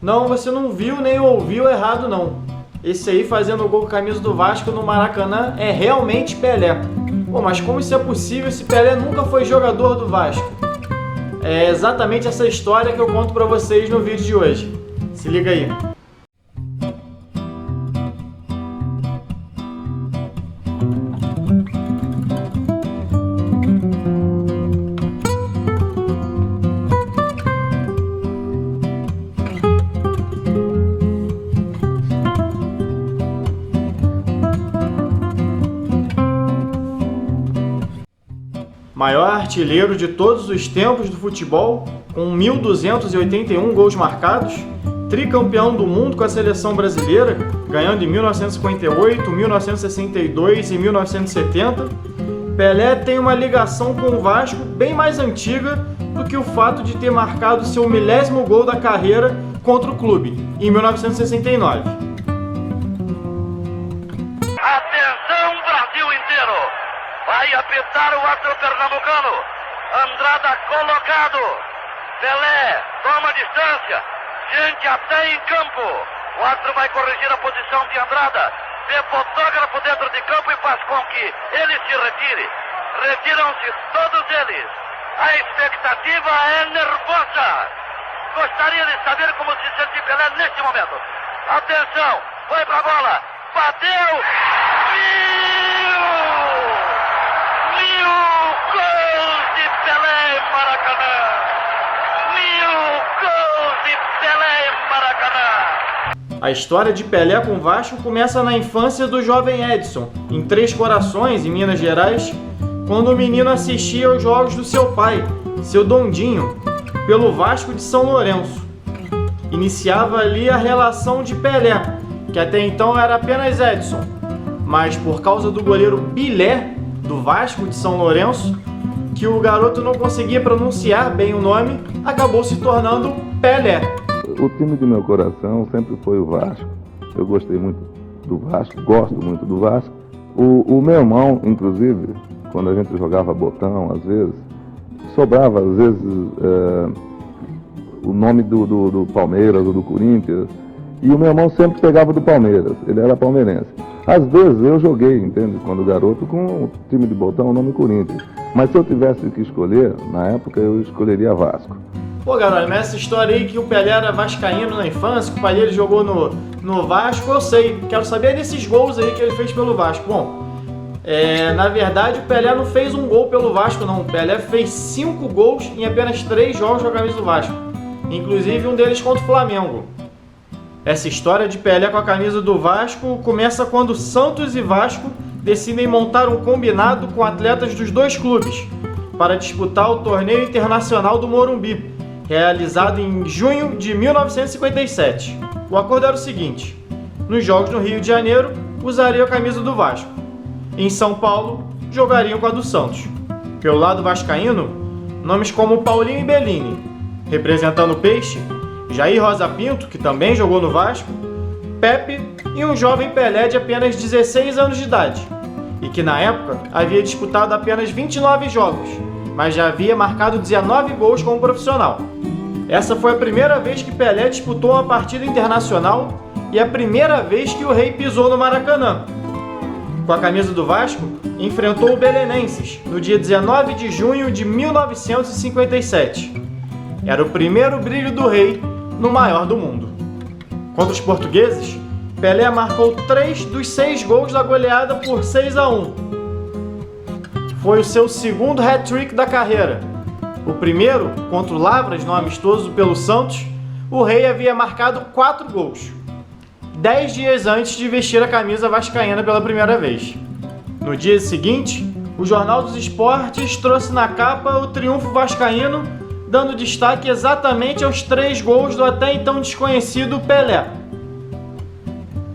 Não, você não viu nem ouviu errado não. Esse aí fazendo o gol com a camisa do Vasco no Maracanã é realmente Pelé. Pô, mas como isso é possível se Pelé nunca foi jogador do Vasco? É exatamente essa história que eu conto pra vocês no vídeo de hoje. Se liga aí. Maior artilheiro de todos os tempos do futebol, com 1.281 gols marcados, tricampeão do mundo com a seleção brasileira, ganhando em 1958, 1962 e 1970, Pelé tem uma ligação com o Vasco bem mais antiga do que o fato de ter marcado seu 1000º gol da carreira contra o clube, em 1969. Atenção, Brasil inteiro! Vai apitar o árbitro pernambucano. Andrada colocado. Pelé toma distância. Gente até em campo. O árbitro vai corrigir a posição de Andrada. Vê fotógrafo dentro de campo e faz com que ele se retire. Retiram-se todos eles. A expectativa é nervosa. Gostaria de saber como se sente Pelé neste momento. Atenção, foi pra bola. Bateu. Gols de Pelé em Maracanã! 1000 gols de Pelé em Maracanã! A história de Pelé com o Vasco começa na infância do jovem Edson, em Três Corações, em Minas Gerais, quando o menino assistia aos jogos do seu pai, seu Dondinho, pelo Vasco de São Lourenço. Iniciava ali a relação de Pelé, que até então era apenas Edson, mas por causa do goleiro Bilé, do Vasco de São Lourenço, que o garoto não conseguia pronunciar bem o nome, acabou se tornando Pelé. O time do meu coração sempre foi o Vasco. Eu gostei muito do Vasco, gosto muito do Vasco. O meu irmão, inclusive, quando a gente jogava botão, às vezes, sobrava, às vezes, o nome do Palmeiras ou do Corinthians, e o meu irmão sempre pegava do Palmeiras, ele era palmeirense. Às vezes eu joguei, entende, quando garoto, com o time de botão, o nome Corinthians. Mas se eu tivesse que escolher, na época eu escolheria Vasco. Pô, garoto, mas essa história aí que o Pelé era vascaíno na infância, que o pai dele jogou no Vasco, eu sei. Quero saber desses gols aí que ele fez pelo Vasco. Bom, na verdade o Pelé não fez um gol pelo Vasco, não. O Pelé fez 5 gols em apenas 3 jogos com a camisa do Vasco. Inclusive um deles contra o Flamengo. Essa história de Pelé com a camisa do Vasco começa quando Santos e Vasco decidem montar um combinado com atletas dos dois clubes para disputar o torneio internacional do Morumbi, realizado em junho de 1957. O acordo era o seguinte: nos jogos no Rio de Janeiro, usariam a camisa do Vasco. Em São Paulo, jogariam com a do Santos. Pelo lado vascaíno, nomes como Paulinho e Bellini. Representando o Peixe, Jair Rosa Pinto, que também jogou no Vasco, Pepe e um jovem Pelé de apenas 16 anos de idade, e que na época havia disputado apenas 29 jogos, mas já havia marcado 19 gols como profissional. Essa foi a primeira vez que Pelé disputou uma partida internacional e a primeira vez que o Rei pisou no Maracanã. Com a camisa do Vasco, enfrentou o Belenenses no dia 19 de junho de 1957. Era o primeiro brilho do Rei no maior do mundo. Contra os portugueses, Pelé marcou 3 dos 6 gols da goleada por 6-1. Foi o seu segundo hat-trick da carreira. O primeiro, contra o Lavras, no amistoso pelo Santos, o Rei havia marcado 4 gols, 10 dias antes de vestir a camisa vascaína pela primeira vez. No dia seguinte, o Jornal dos Esportes trouxe na capa o triunfo vascaíno, dando destaque exatamente aos 3 gols do até então desconhecido Pelé.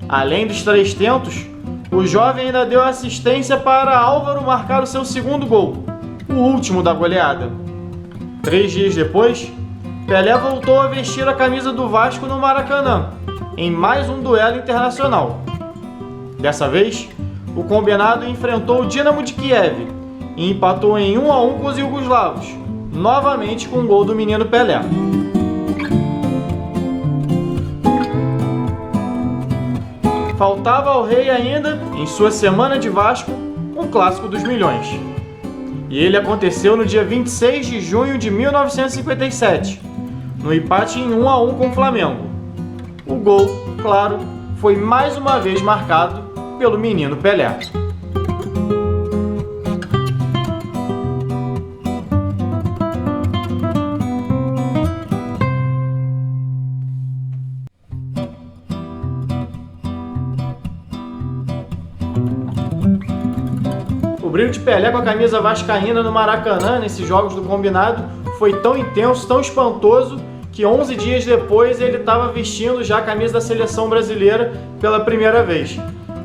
Além dos 3 tentos, o jovem ainda deu assistência para Álvaro marcar o seu segundo gol, o último da goleada. 3 dias depois, Pelé voltou a vestir a camisa do Vasco no Maracanã, em mais um duelo internacional. Dessa vez, o combinado enfrentou o Dinamo de Kiev e empatou em 1-1 com os iugoslavos, novamente com o gol do menino Pelé. Faltava ao Rei ainda, em sua semana de Vasco, um clássico dos milhões. E ele aconteceu no dia 26 de junho de 1957, no empate em 1-1 com o Flamengo. O gol, claro, foi mais uma vez marcado pelo menino Pelé. O brilho de Pelé com a camisa vascaína no Maracanã, nesses jogos do combinado, foi tão intenso, tão espantoso, que 11 dias depois ele estava vestindo já a camisa da seleção brasileira pela primeira vez.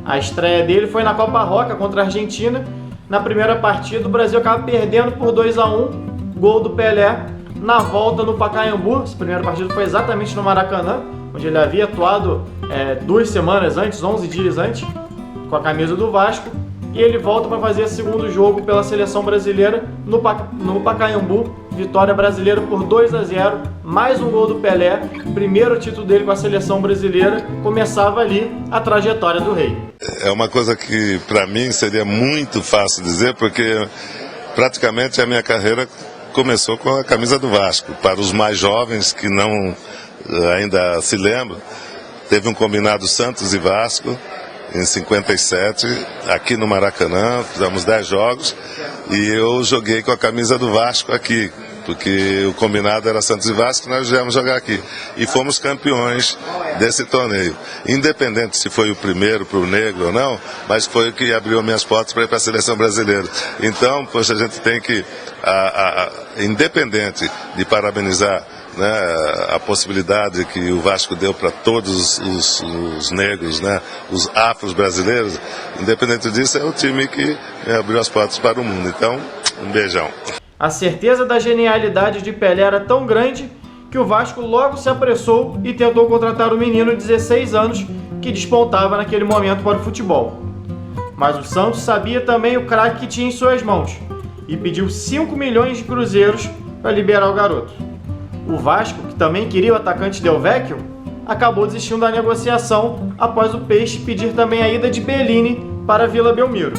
A estreia dele foi na Copa Roca contra a Argentina. Na primeira partida, o Brasil acaba perdendo por 2-1, gol do Pelé. Na volta no Pacaembu, essa primeira partida foi exatamente no Maracanã, onde ele havia atuado 2 semanas antes, 11 dias antes, com a camisa do Vasco. E ele volta para fazer o segundo jogo pela seleção brasileira no Pacaembu, vitória brasileira por 2-0, mais um gol do Pelé, primeiro título dele com a seleção brasileira, começava ali a trajetória do Rei. É uma coisa que para mim seria muito fácil dizer, porque praticamente a minha carreira começou com a camisa do Vasco. Para os mais jovens que não ainda se lembram, teve um combinado Santos e Vasco, em 57, aqui no Maracanã, fizemos 10 jogos e eu joguei com a camisa do Vasco aqui, porque o combinado era Santos e Vasco, nós viemos jogar aqui. E fomos campeões desse torneio. Independente se foi o primeiro para o negro ou não, mas foi o que abriu minhas portas para ir para a seleção brasileira. Então, poxa, a gente tem que, independente de parabenizar, né, a possibilidade que o Vasco deu para todos os negros, né, os afros brasileiros, independente disso, é o time que abriu as portas para o mundo. Então, um beijão. A certeza da genialidade de Pelé era tão grande que o Vasco logo se apressou e tentou contratar o menino de 16 anos que despontava naquele momento para o futebol. Mas o Santos sabia também o craque que tinha em suas mãos e pediu 5 milhões de cruzeiros para liberar o garoto. O Vasco, que também queria o atacante Del Vecchio, acabou desistindo da negociação após o Peixe pedir também a ida de Bellini para a Vila Belmiro.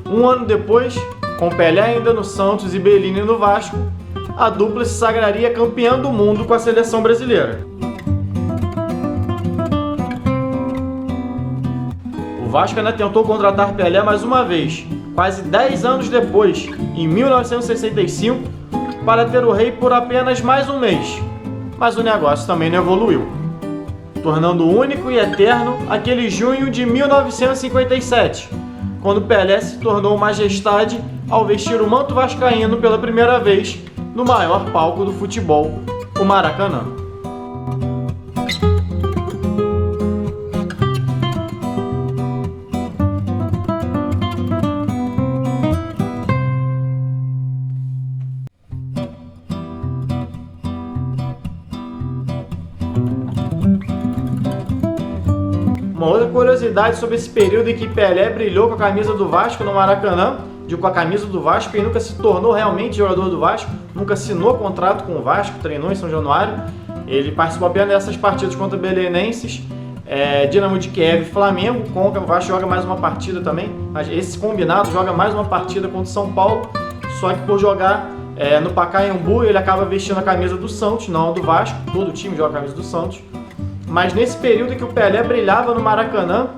Um ano depois, com Pelé ainda no Santos e Bellini no Vasco, a dupla se sagraria campeã do mundo com a seleção brasileira. O Vasco ainda tentou contratar Pelé mais uma vez, quase 10 anos depois, em 1965, para ter o Rei por apenas mais um mês. Mas o negócio também não evoluiu, tornando único e eterno aquele junho de 1957, quando Pelé se tornou majestade ao vestir o manto vascaíno pela primeira vez no maior palco do futebol, o Maracanã. Uma outra curiosidade sobre esse período em que Pelé brilhou com a camisa do Vasco no Maracanã, com a camisa do Vasco, e nunca se tornou realmente jogador do Vasco, nunca assinou contrato com o Vasco, treinou em São Januário. Ele participou apenas dessas partidas contra Belenenses, Dinamo de Kiev e Flamengo. Com o Vasco joga mais uma partida também, mas esse combinado joga mais uma partida contra o São Paulo, só que por jogar no Pacaembu ele acaba vestindo a camisa do Santos, não do Vasco. Todo time joga a camisa do Santos. Mas nesse período em que o Pelé brilhava no Maracanã,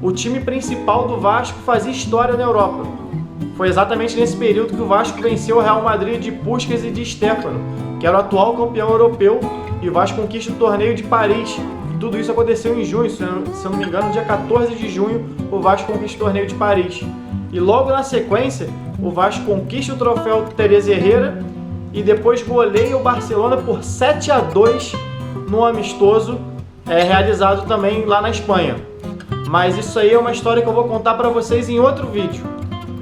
o time principal do Vasco fazia história na Europa. Foi exatamente nesse período que o Vasco venceu o Real Madrid de Puskás e de Stéfano, que era o atual campeão europeu, e o Vasco conquista o torneio de Paris. E tudo isso aconteceu em junho, se eu não me engano, no dia 14 de junho, o Vasco conquista o torneio de Paris. E logo na sequência, o Vasco conquista o troféu Teresa Herrera e depois goleia o Barcelona por 7-2 no amistoso, realizado também lá na Espanha. Mas isso aí é uma história que eu vou contar para vocês em outro vídeo.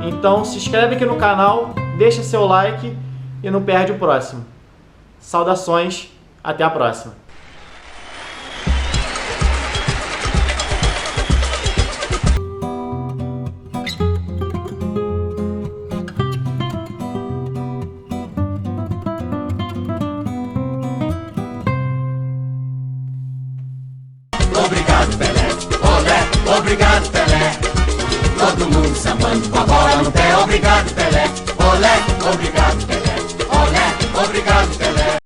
Então se inscreve aqui no canal, deixa seu like e não perde o próximo. Saudações, até a próxima. Obrigado, Pelé. Olé, olé. obrigado Pelé. Todo mundo sambando com a bola no pé, obrigado Pelé. Olé, obrigado Pelé.